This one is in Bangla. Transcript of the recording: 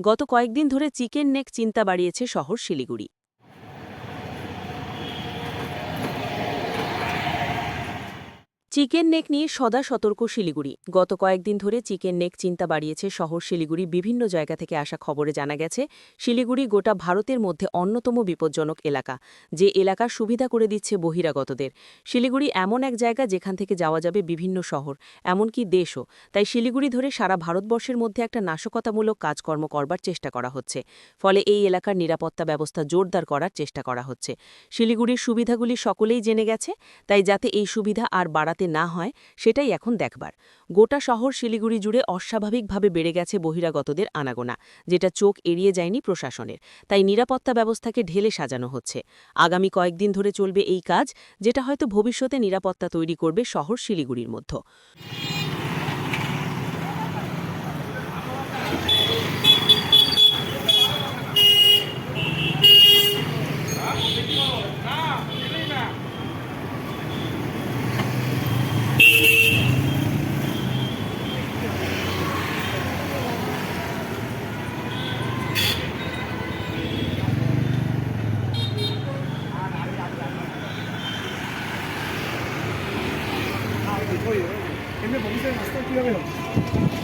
গত কয়েকদিন ধরে চিকেন নেক চিন্তা বাড়িয়েছে শহর শিলিগুড়ি। চিকেন নেক নিয়ে সদা সতর্ক শিলিগুড়ি। গত কয়েকদিন ধরে চিকেন নেক চিন্তা বাড়িয়েছে শহর শিলিগুড়ি। বিভিন্ন জায়গা থেকে আসা খবরে জানা গেছে শিলিগুড়ি গোটা ভারতের মধ্যে অন্যতম বিপজ্জনক এলাকা, যে এলাকার সুবিধা করে দিচ্ছে বহিরাগতদের। শিলিগুড়ি এমন এক জায়গা যেখান থেকে যাওয়া যাবে বিভিন্ন শহর, এমনকি দেশও। তাই শিলিগুড়ি ধরে সারা ভারতবর্ষের মধ্যে একটা নাশকতামূলক কাজকর্ম করবার চেষ্টা করা হচ্ছে। ফলে এই এলাকার নিরাপত্তা ব্যবস্থা জোরদার করার চেষ্টা করা হচ্ছে। শিলিগুড়ির সুবিধাগুলি সকলেই জেনে গেছে, তাই যাতে এই সুবিধা আর বাড়াতে না হয় সেটাই এখন দেখবার। গোটা শহর শিলিগুড়ি জুড়ে অস্বাভাবিকভাবে বেড়ে গেছে বহিরাগতদের আনাগোনা, যেটা চোখ এড়িয়ে যায়নি প্রশাসনের। তাই নিরাপত্তা ব্যবস্থাকে ঢেলে সাজানো হচ্ছে। আগামী কয়েকদিন ধরে চলবে এই কাজ, যেটা হয়তো ভবিষ্যতে নিরাপত্তা তৈরি করবে শহর শিলিগুড়ির মধ্যে। এমনি ভবিষ্যতে রাস্তা কীভাবে হবে?